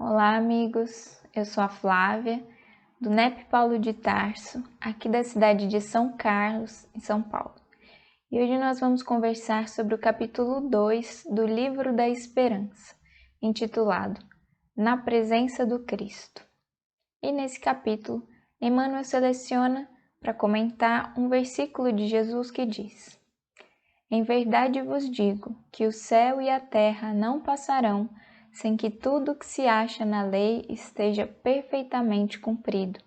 Olá, amigos. Eu sou a Flávia, do NEP Paulo de Tarso, aqui da cidade de São Carlos, em São Paulo. E hoje nós vamos conversar sobre o capítulo 2 do Livro da Esperança, intitulado Na Presença do Cristo. E nesse capítulo, Emmanuel seleciona para comentar um versículo de Jesus que diz: Em verdade vos digo que o céu e a terra não passarão sem que tudo que se acha na lei esteja perfeitamente cumprido,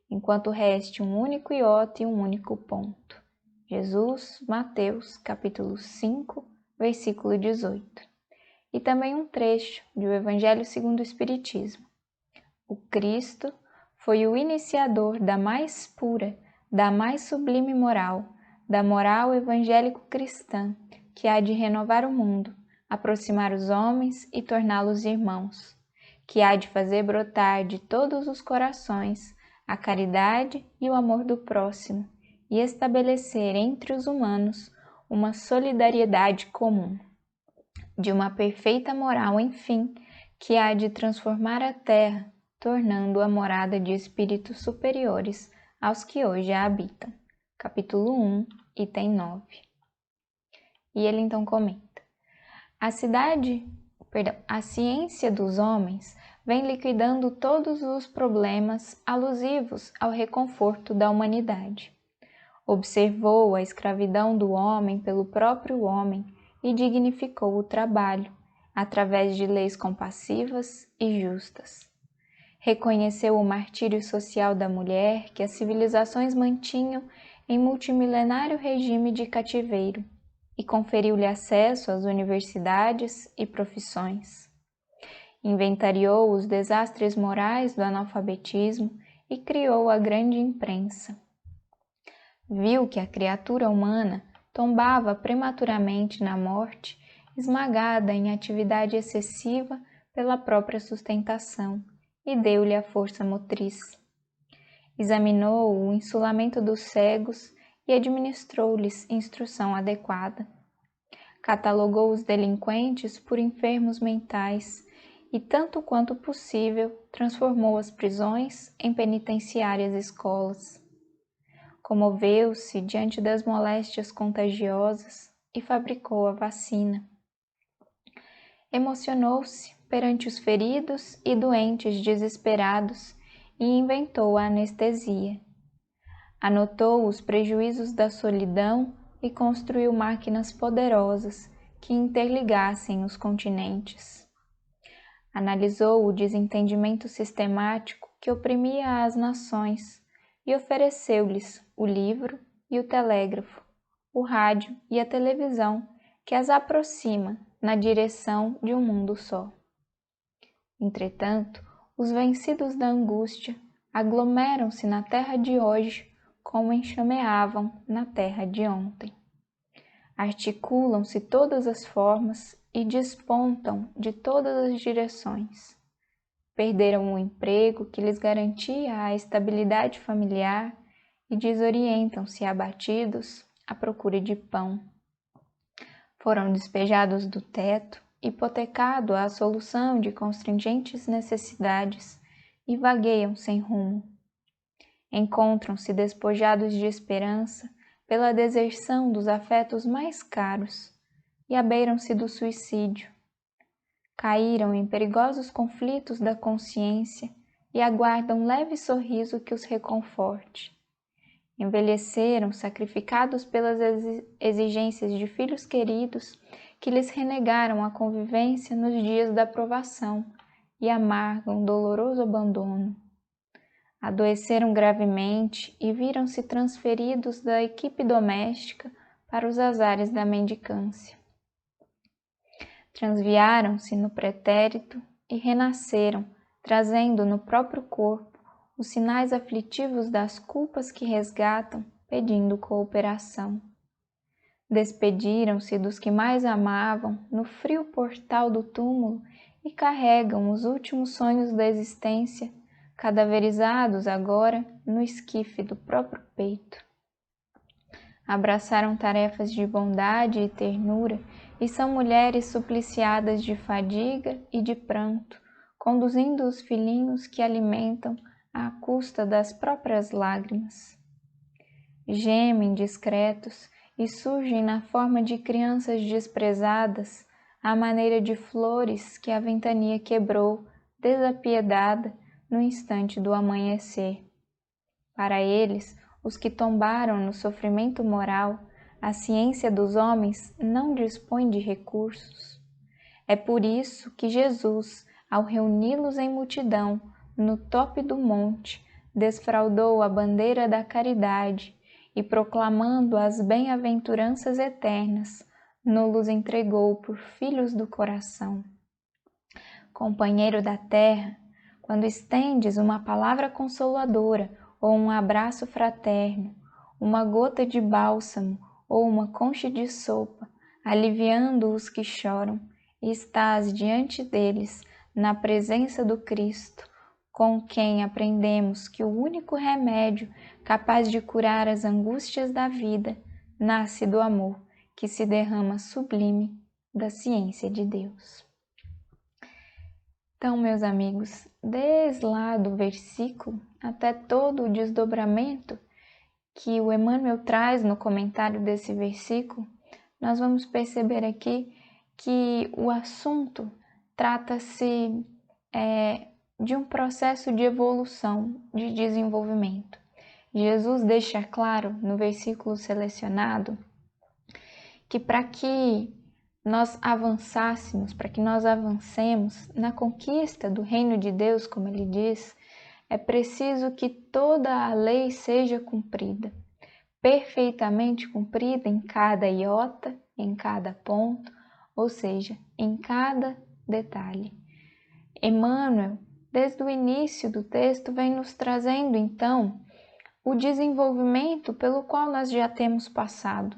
enquanto reste um único iota e um único ponto. Jesus, Mateus, capítulo 5, versículo 18. E também um trecho do Evangelho segundo o Espiritismo. O Cristo foi o iniciador da mais pura, da mais sublime moral, da moral evangélico-cristã, que há de renovar o mundo, aproximar os homens e torná-los irmãos, que há de fazer brotar de todos os corações a caridade e o amor do próximo e estabelecer entre os humanos uma solidariedade comum, de uma perfeita moral, enfim, que há de transformar a terra, tornando-a morada de espíritos superiores aos que hoje a habitam. Capítulo 1, item 9. E ele então comenta: A ciência dos homens vem liquidando todos os problemas alusivos ao reconforto da humanidade. Observou a escravidão do homem pelo próprio homem e dignificou o trabalho, através de leis compassivas e justas. Reconheceu o martírio social da mulher que as civilizações mantinham em multimilenário regime de cativeiro e conferiu-lhe acesso às universidades e profissões. Inventariou os desastres morais do analfabetismo e criou a grande imprensa. Viu que a criatura humana tombava prematuramente na morte, esmagada em atividade excessiva pela própria sustentação, e deu-lhe a força motriz. Examinou o insulamento dos cegos e administrou-lhes instrução adequada. Catalogou os delinquentes por enfermos mentais e, tanto quanto possível, transformou as prisões em penitenciárias escolas. Comoveu-se diante das moléstias contagiosas e fabricou a vacina. Emocionou-se perante os feridos e doentes desesperados e inventou a anestesia. Anotou os prejuízos da solidão e construiu máquinas poderosas que interligassem os continentes. Analisou o desentendimento sistemático que oprimia as nações e ofereceu-lhes o livro e o telégrafo, o rádio e a televisão que as aproxima na direção de um mundo só. Entretanto, os vencidos da angústia aglomeram-se na terra de hoje como enxameavam na terra de ontem. Articulam-se todas as formas e despontam de todas as direções. Perderam o emprego que lhes garantia a estabilidade familiar e desorientam-se abatidos à procura de pão. Foram despejados do teto, hipotecado à solução de constringentes necessidades e vagueiam sem rumo. Encontram-se despojados de esperança pela deserção dos afetos mais caros e abeiram-se do suicídio. Caíram em perigosos conflitos da consciência e aguardam leve sorriso que os reconforte. Envelheceram sacrificados pelas exigências de filhos queridos que lhes renegaram a convivência nos dias da provação e amargam doloroso abandono. Adoeceram gravemente e viram-se transferidos da equipe doméstica para os azares da mendicância. Transviaram-se no pretérito e renasceram, trazendo no próprio corpo os sinais aflitivos das culpas que resgatam, pedindo cooperação. Despediram-se dos que mais amavam no frio portal do túmulo e carregam os últimos sonhos da existência, cadaverizados agora no esquife do próprio peito. Abraçaram tarefas de bondade e ternura e são mulheres supliciadas de fadiga e de pranto, conduzindo os filhinhos que alimentam à custa das próprias lágrimas. Gemem discretos e surgem na forma de crianças desprezadas, à maneira de flores que a ventania quebrou, desapiedada, no instante do amanhecer. Para eles, os que tombaram no sofrimento moral, a ciência dos homens não dispõe de recursos. É por isso que Jesus, ao reuni-los em multidão, no tope do monte, desfraldou a bandeira da caridade e, proclamando as bem-aventuranças eternas, nos entregou por filhos do coração. Companheiro da terra, quando estendes uma palavra consoladora ou um abraço fraterno, uma gota de bálsamo ou uma concha de sopa, aliviando os que choram, estás diante deles, na presença do Cristo, com quem aprendemos que o único remédio capaz de curar as angústias da vida nasce do amor que se derrama sublime da ciência de Deus. Então, meus amigos, desde lá do versículo até todo o desdobramento que o Emmanuel traz no comentário desse versículo, nós vamos perceber aqui que o assunto trata-se de um processo de evolução, de desenvolvimento. Jesus deixa claro no versículo selecionado que para que nós avançássemos, para que nós avancemos na conquista do reino de Deus, como ele diz, é preciso que toda a lei seja cumprida, perfeitamente cumprida em cada iota, em cada ponto, ou seja, em cada detalhe. Emmanuel, desde o início do texto, vem nos trazendo, então, o desenvolvimento pelo qual nós já temos passado.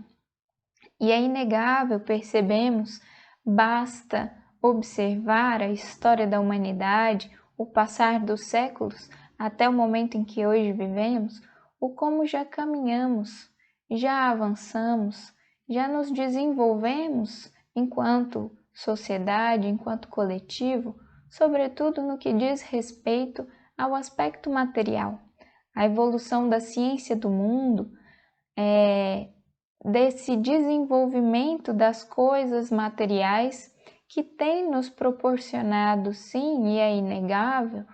E é inegável, percebemos, basta observar a história da humanidade, o passar dos séculos até o momento em que hoje vivemos, o como já caminhamos, já avançamos, já nos desenvolvemos enquanto sociedade, enquanto coletivo, sobretudo no que diz respeito ao aspecto material. A evolução da ciência do mundo desse desenvolvimento das coisas materiais que tem nos proporcionado, sim, e é inegável,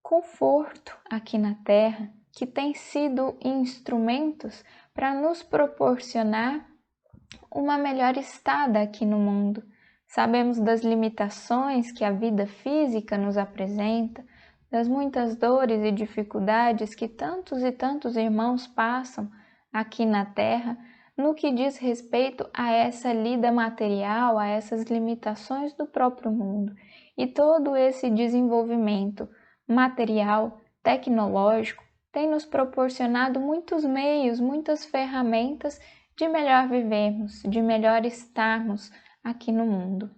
conforto aqui na Terra, que tem sido instrumentos para nos proporcionar uma melhor estada aqui no mundo. Sabemos das limitações que a vida física nos apresenta, das muitas dores e dificuldades que tantos e tantos irmãos passam aqui na Terra, no que diz respeito a essa lida material, a essas limitações do próprio mundo. E todo esse desenvolvimento material, tecnológico, tem nos proporcionado muitos meios, muitas ferramentas de melhor vivermos, de melhor estarmos aqui no mundo.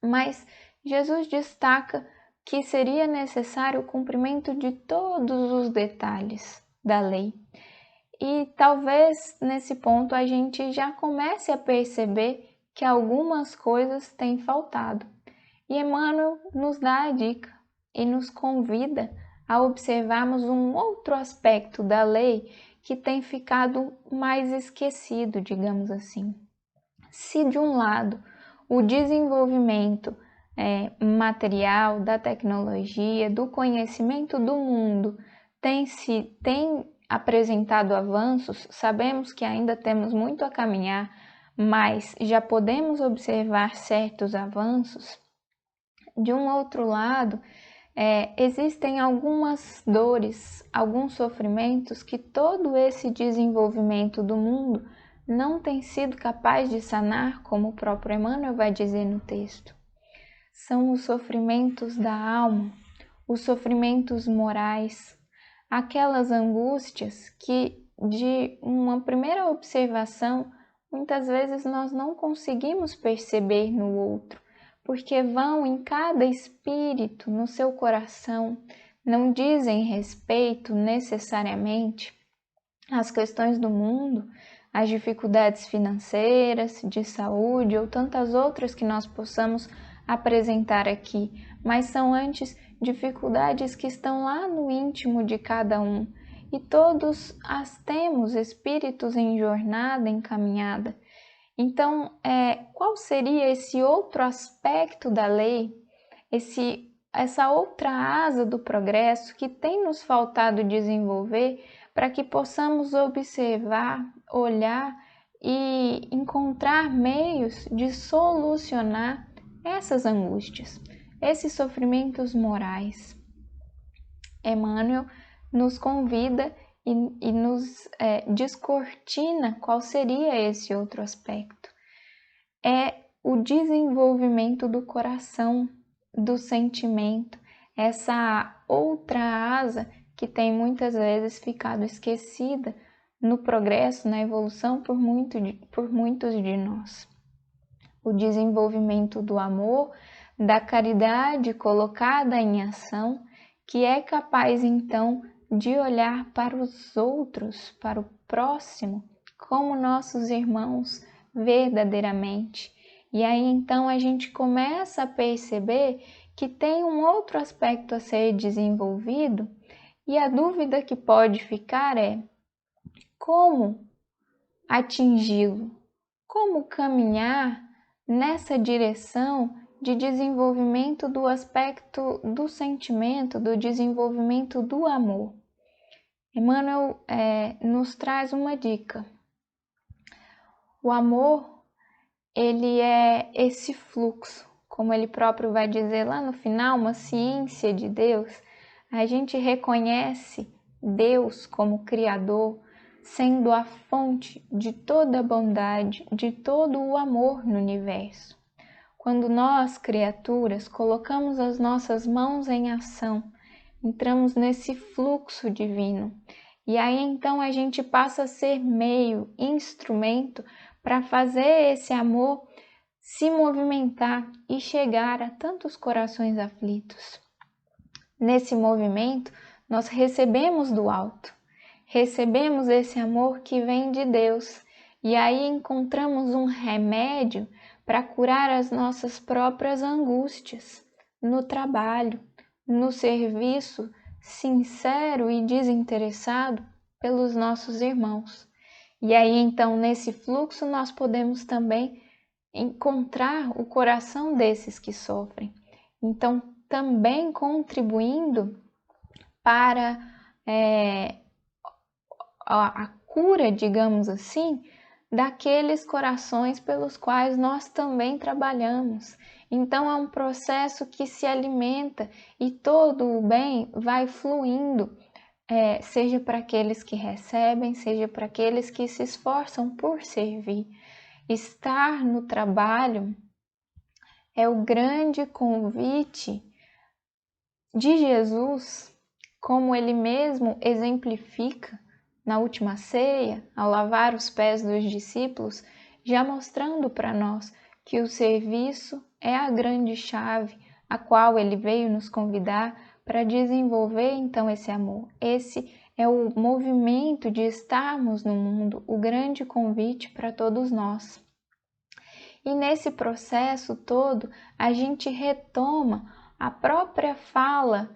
Mas Jesus destaca que seria necessário o cumprimento de todos os detalhes da lei. E talvez nesse ponto a gente já comece a perceber que algumas coisas têm faltado. E Emmanuel nos dá a dica e nos convida a observarmos um outro aspecto da lei que tem ficado mais esquecido, digamos assim. Se de um lado o desenvolvimento material, da tecnologia, do conhecimento do mundo tem apresentado avanços, sabemos que ainda temos muito a caminhar, mas já podemos observar certos avanços. De um outro lado, existem algumas dores, alguns sofrimentos que todo esse desenvolvimento do mundo não tem sido capaz de sanar, como o próprio Emmanuel vai dizer no texto. São os sofrimentos da alma, os sofrimentos morais, aquelas angústias que, de uma primeira observação, muitas vezes nós não conseguimos perceber no outro, porque vão em cada espírito, no seu coração, não dizem respeito necessariamente às questões do mundo, às dificuldades financeiras, de saúde ou tantas outras que nós possamos apresentar aqui, mas são antes dificuldades que estão lá no íntimo de cada um. E todos as temos, espíritos em jornada, em caminhada. Então, qual seria esse outro aspecto da lei, essa outra asa do progresso que tem nos faltado desenvolver para que possamos observar, olhar e encontrar meios de solucionar essas angústias, esses sofrimentos morais? Emmanuel nos convida e nos descortina qual seria esse outro aspecto. É o desenvolvimento do coração, do sentimento, essa outra asa que tem muitas vezes ficado esquecida no progresso, na evolução por muitos de nós. O desenvolvimento do amor, da caridade colocada em ação, que é capaz então de olhar para os outros, para o próximo, como nossos irmãos verdadeiramente. E aí então a gente começa a perceber que tem um outro aspecto a ser desenvolvido, e a dúvida que pode ficar é: como atingi-lo? Como caminhar nessa direção de desenvolvimento do aspecto do sentimento, do desenvolvimento do amor? Emmanuel nos traz uma dica. O amor, ele é esse fluxo, como ele próprio vai dizer lá no final, uma ciência de Deus. A gente reconhece Deus como Criador, sendo a fonte de toda a bondade, de todo o amor no universo. Quando nós, criaturas, colocamos as nossas mãos em ação, entramos nesse fluxo divino, e aí então a gente passa a ser meio, instrumento para fazer esse amor se movimentar e chegar a tantos corações aflitos. Nesse movimento, nós recebemos do alto, recebemos esse amor que vem de Deus, e aí encontramos um remédio para curar as nossas próprias angústias, no trabalho, no serviço sincero e desinteressado pelos nossos irmãos. E aí então nesse fluxo nós podemos também encontrar o coração desses que sofrem. Então também contribuindo para a cura, digamos assim, daqueles corações pelos quais nós também trabalhamos. Então é um processo que se alimenta e todo o bem vai fluindo, seja para aqueles que recebem, seja para aqueles que se esforçam por servir. Estar no trabalho é o grande convite de Jesus, como ele mesmo exemplifica na última ceia, ao lavar os pés dos discípulos, já mostrando para nós que o serviço é a grande chave a qual ele veio nos convidar para desenvolver então esse amor. Esse é o movimento de estarmos no mundo, o grande convite para todos nós. E nesse processo todo, a gente retoma a própria fala,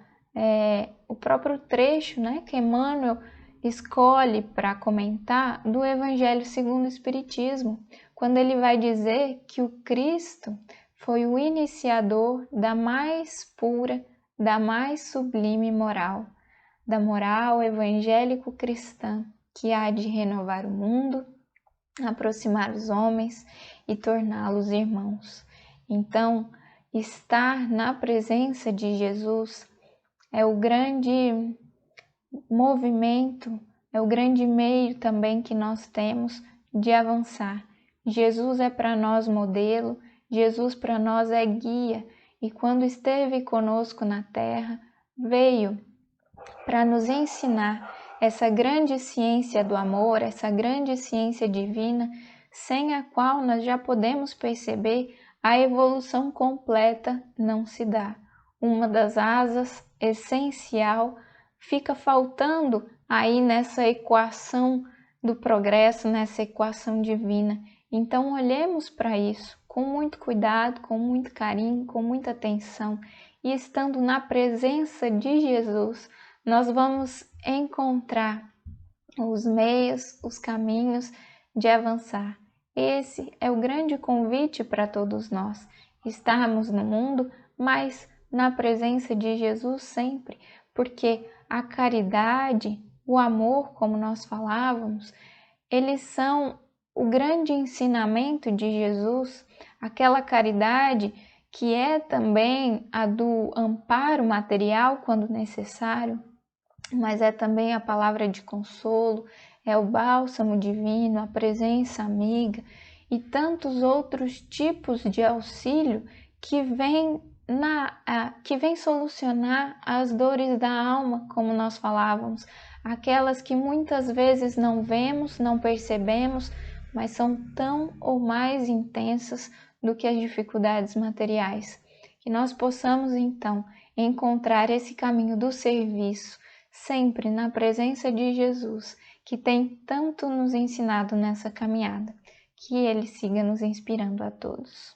o próprio trecho, que Emmanuel escolhe para comentar do Evangelho segundo o Espiritismo, quando ele vai dizer que o Cristo foi o iniciador da mais pura, da mais sublime moral, da moral evangélico-cristã, que há de renovar o mundo, aproximar os homens e torná-los irmãos. Então, estar na presença de Jesus é o grande movimento, é o grande meio também que nós temos de avançar. Jesus é para nós modelo, Jesus para nós é guia, e quando esteve conosco na terra, veio para nos ensinar essa grande ciência do amor, essa grande ciência divina, sem a qual nós já podemos perceber a evolução completa não se dá. Uma das asas essencial fica faltando aí nessa equação do progresso, nessa equação divina. Então olhemos para isso com muito cuidado, com muito carinho, com muita atenção e estando na presença de Jesus, nós vamos encontrar os meios, os caminhos de avançar. Esse é o grande convite para todos nós, estarmos no mundo, mas na presença de Jesus sempre, porque a caridade, o amor, como nós falávamos, eles são o grande ensinamento de Jesus, aquela caridade que é também a do amparo material quando necessário, mas é também a palavra de consolo, é o bálsamo divino, a presença amiga e tantos outros tipos de auxílio que vem solucionar as dores da alma, como nós falávamos, aquelas que muitas vezes não vemos, não percebemos, mas são tão ou mais intensas do que as dificuldades materiais. Que nós possamos então encontrar esse caminho do serviço, sempre na presença de Jesus, que tem tanto nos ensinado nessa caminhada. Que Ele siga nos inspirando a todos.